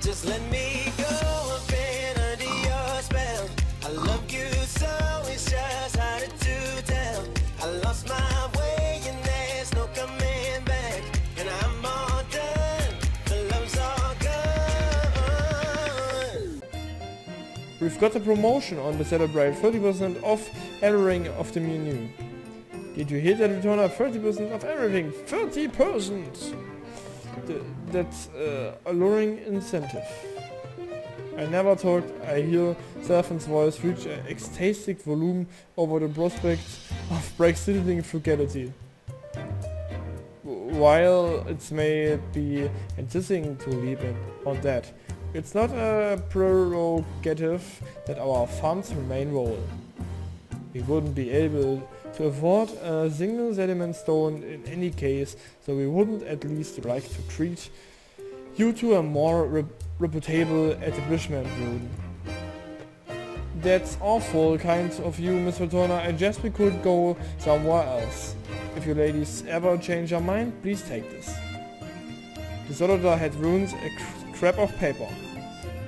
Just let me go up in under your spell. I love you so, it's just hard to tell. I lost my way and there's no coming back. And I'm all done, the love's all gone. We've got a promotion on to celebrate 30% off everything of the menu. Did you hear that, returner? 30% off everything! 30%! That's alluring incentive. I never thought I hear Serpent's voice reach an ecstatic volume over the prospect of Brexiting frugality. While it may be enticing to leap on that, it's not a prerogative that our funds remain whole. We wouldn't be able to afford a single sediment stone in any case, so we wouldn't at least like to treat you to a more reputable establishment room. That's awful kind of you, Miss Returner. I guess we could go somewhere else. If you ladies ever change your mind, please take this. The soldier had ruined a scrap of paper.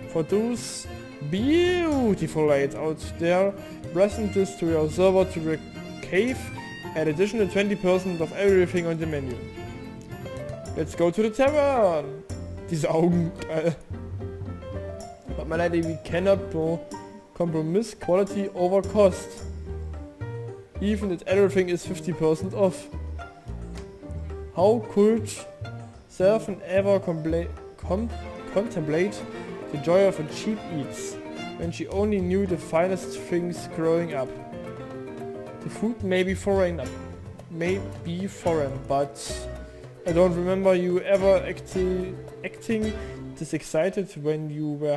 For those beautiful ladies out there, present this to your server to the cave at additional 20% of everything on the menu. Let's go to the tavern! Diese Augen. But my lady, we cannot compromise quality over cost. Even if everything is 50% off. How could Serpent ever contemplate the joy of a cheap eats when she only knew the finest things growing up? The food may be foreign, but I don't remember you ever acting this excited when you were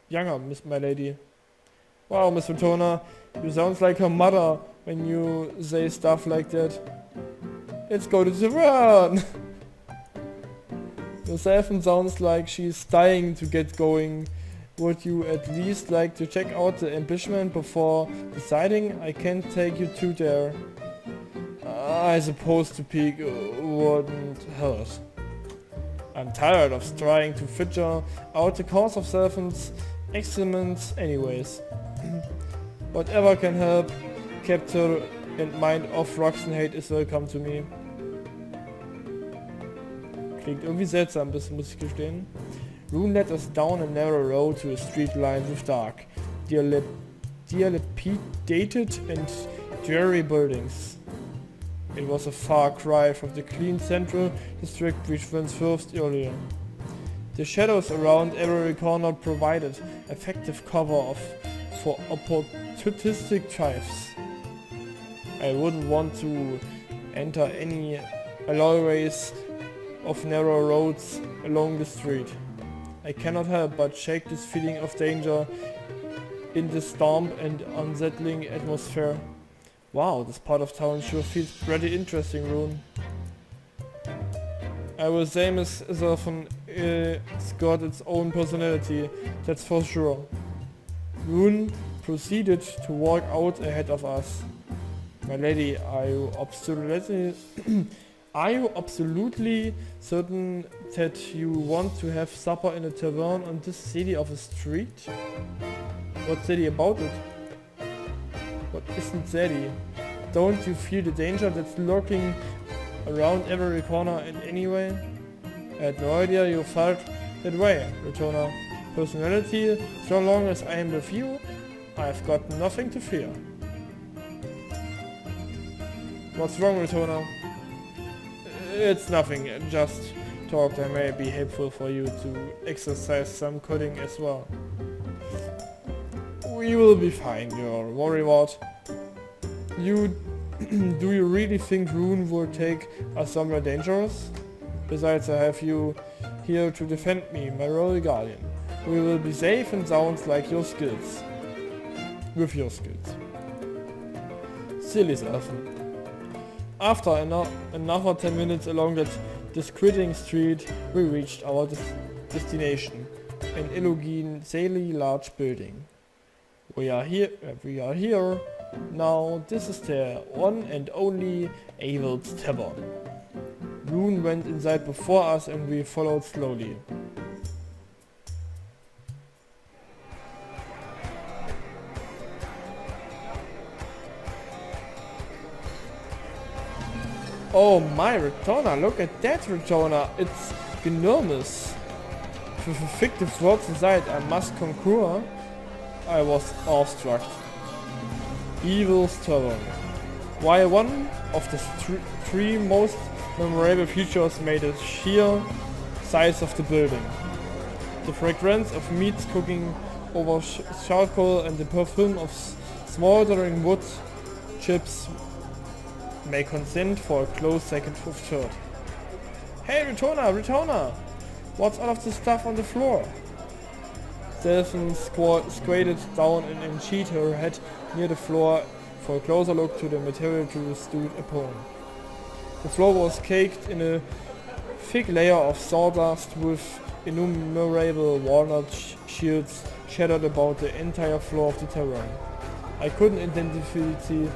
younger, Miss my lady. Wow, Miss Returner, you sound like her mother when you say stuff like that. Let's go to the tavern! The Serpent sounds like she's dying to get going. Would you at least like to check out the establishment before deciding? I can't take you to there. I suppose to peek wouldn't hurt. I'm tired of trying to figure out the cause of Serpent's excellence anyways. Whatever can help capture and mind off rocks and hate is welcome to me. Klingt irgendwie seltsam, das muss ich gestehen. Rune led us down a narrow road to a street lined with dark, dilapidated and dreary buildings. It was a far cry from the clean central district which went first earlier. The shadows around every corner provided effective cover for opportunistic thieves. I wouldn't want to enter any alleyways of narrow roads along the street. I cannot help but shake this feeling of danger in this damp and unsettling atmosphere. Wow, this part of town sure feels pretty interesting, Rune. I will say Miss Serpent, it's got its own personality, that's for sure. Rune proceeded to walk out ahead of us. My lady, are you absolutely certain that you want to have supper in a tavern on this city of a street? What's city about it? What isn't city? Don't you feel the danger that's lurking around every corner in any way? I had no idea you felt that way, Returner. Personality, so long as I am with you, I've got nothing to fear. What's wrong, Returner? It's nothing, just talk that may be helpful for you to exercise some coding as well. We will be fine, your worrywart. Do you really think Rune will take us somewhere dangerous? Besides, I have you here to defend me, my royal guardian. We will be safe and sounds like your skills. With your skills. Silly Serpent. After another 10 minutes along that disquieting street, we reached our destination, an elegantly large building. We are here now. This is the one and only Eyvels Tavern. Rune went inside before us and we followed slowly. Oh my returner, look at that returner, it's enormous. Für verfickte Worte Zeit, I must concur. I was awestruck. Eyvels Tavern. While one of the three most memorable features made the sheer size of the building. The fragrance of meats cooking over charcoal and the perfume of smoldering wood chips may consent for a close second or third. Hey returner! What's all of the stuff on the floor? Stefan squatted down and sheet her head near the floor for a closer look to the material to stood upon. The floor was caked in a thick layer of sawdust with innumerable walnut shields shattered about the entire floor of the Tavern. I couldn't identify the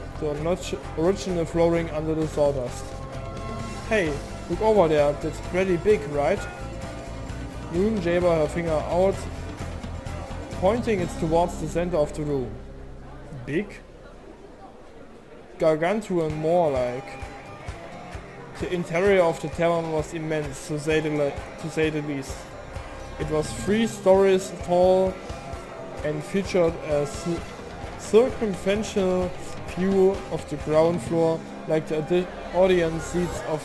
original flooring under the sawdust. Hey, look over there, that's pretty big, right? Moon jabbed her finger out, pointing it towards the center of the room. Big? Gargantuan more like. The interior of the tavern was immense, to say the least. It was 3 stories tall and featured a circumferential view of the ground floor like the audience seats of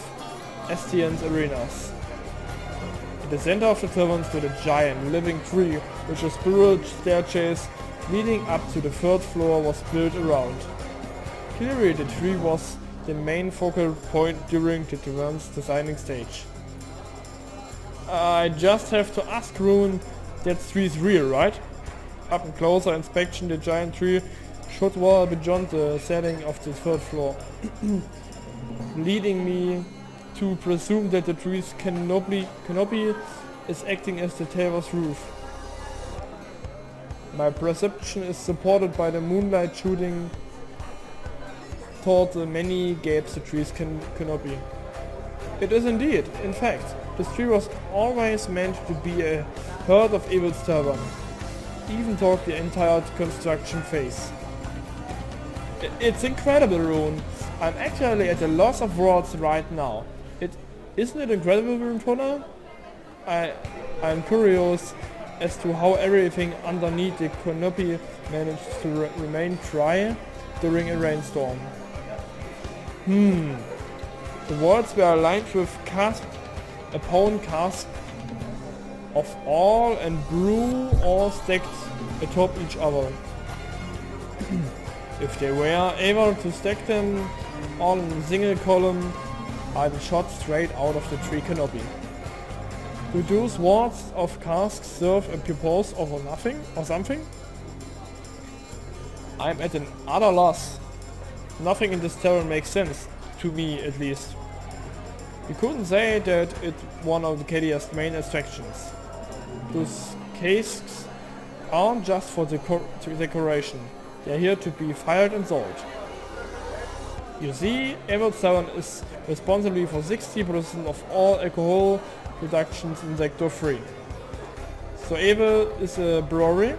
STN's arenas. At the center of the tavern stood a giant living tree which a spiral staircase leading up to the 3rd floor was built around. Clearly the tree was the main focal point during the tavern's designing stage. I just have to ask Rune, that tree's real, right? Upon closer inspection the giant tree should well beyond the ceiling of the 3rd floor, leading me to presume that the tree's canopy is acting as the taver's roof. My perception is supported by the moonlight shooting toward the many gaps the tree's canopy. It is indeed, in fact, this tree was always meant to be a part of Eyvels Tavern, even throughout the entire construction phase. It's incredible, Rune. I'm actually at a loss of words right now. Isn't it incredible, Rune? I'm curious as to how everything underneath the canopy managed to remain dry during a rainstorm. The walls were lined with upon casks of ale and brew, all stacked atop each other. If they were able to stack them all in a single column, I'd shot straight out of the tree canopy. Do those walls of casks serve a purpose or nothing or something? I'm at an utter loss. Nothing in this tavern makes sense, to me at least. You couldn't say that it's one of the KDS's main attractions. Those casks aren't just for decoration, they're here to be fired and sold. You see, Eyvels Tavern is responsible for 60% of all alcohol productions in Sector 3. So Eyvels is a brewery?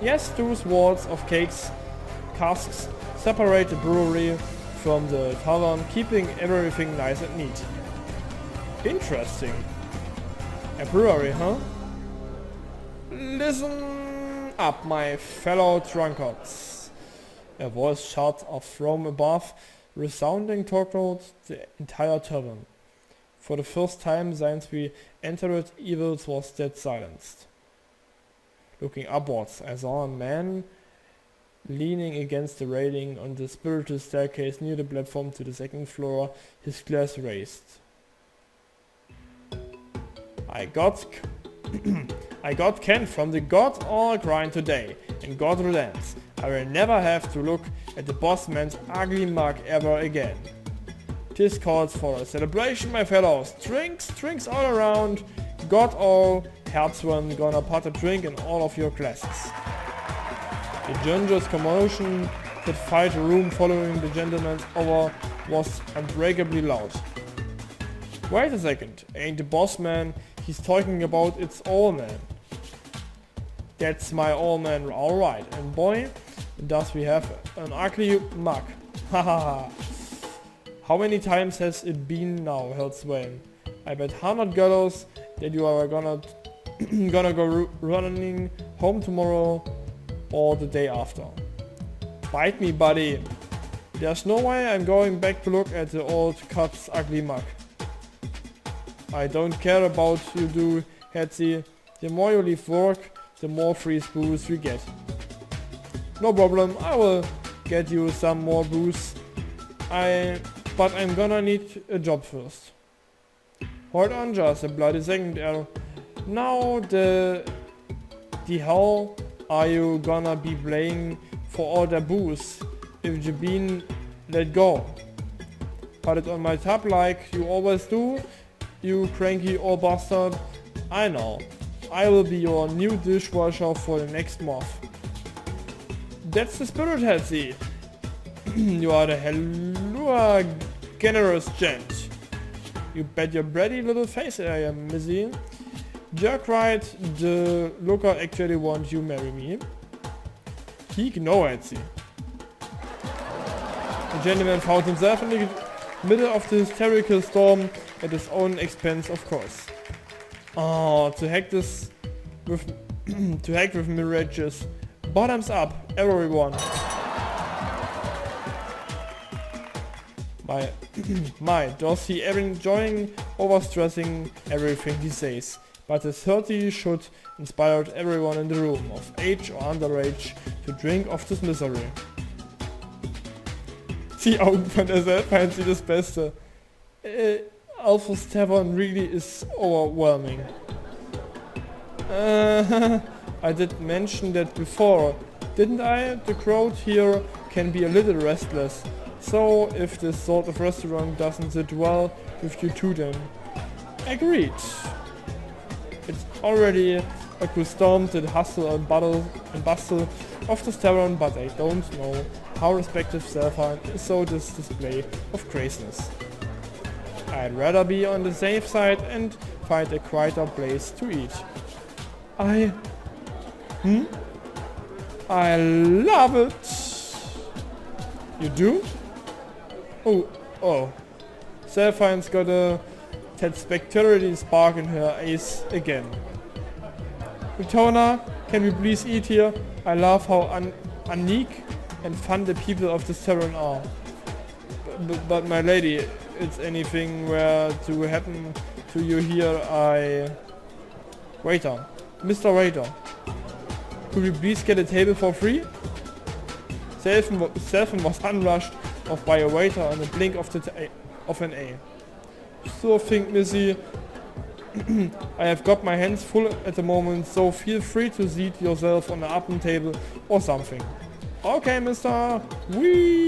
Yes, those walls of casks separate the brewery from the tavern, keeping everything nice and neat. Interesting. A brewery, huh? Listen up, my fellow drunkards. A voice shouted from above, resounding throughout the entire tavern. For the first time since we entered, Eyvels was dead silenced. Looking upwards, I saw a man leaning against the railing on the spiritual staircase near the platform to the 2nd floor, his glass raised. I got Ken from the God all grind today, and God relents. I will never have to look at the boss man's ugly mug ever again. This calls for a celebration, my fellows. Drinks all around. God all Herzwan gonna put a drink in all of your glasses. The dangerous commotion that filled the room following the gentleman's over was unbreakably loud. Wait a second, ain't the boss man he's talking about it's all man? That's my all man, alright, and boy, does we have an ugly mug. Hahaha. How many times has it been now, held Swain? I bet 100 gallows that you are gonna go running home tomorrow or the day after. Bite me, buddy. There's no way I'm going back to look at the old cup's ugly mug. I don't care about you do, Hetzy. The more you leave work, the more free booze we get. No problem, I will get you some more booze. But I'm gonna need a job first. Hold on just a bloody second, Errol. Now the hell are you gonna be playing for all the booze if you been let go? Put it on my tab like you always do, you cranky old bastard. I know. I will be your new dishwasher for the next month. That's the spirit, Hetzy. You are the hellua generous gent. You bet your bready little face I am, Missy. Jerk right, the looker actually wants you marry me. Heek no, Hetzy. The gentleman found himself in the middle of the hysterical storm at his own expense, of course. Oh, to heck with mirages. Bottoms up, everyone. My, does he ever enjoying overstressing everything he says. But his 30 should inspire everyone in the room, of age or underage, to drink of this misery. Die Augen von der Selfheim sind das Beste. Alpha's Tavern really is overwhelming. I did mention that before, didn't I? The crowd here can be a little restless. So if this sort of restaurant doesn't sit well with you too then. Agreed. It's already a custom to the hustle and bustle of this tavern, but I don't know how respective Selfheim is so this display of craziness. I'd rather be on the safe side and find a quieter place to eat. I love it! You do? Oh. Selfheim's got that spectacular spark in her eyes again. Utona, can we please eat here? I love how unique and fun the people of this tavern are. But my lady, it's anything were to happen to you here, Waiter. Mr. Waiter, could we please get a table for free? Selfen was unrushed off by a waiter in the blink of an eye. So think, Missy, I have got my hands full at the moment, so feel free to seat yourself on the upper table or something. Okay, mister. Whee!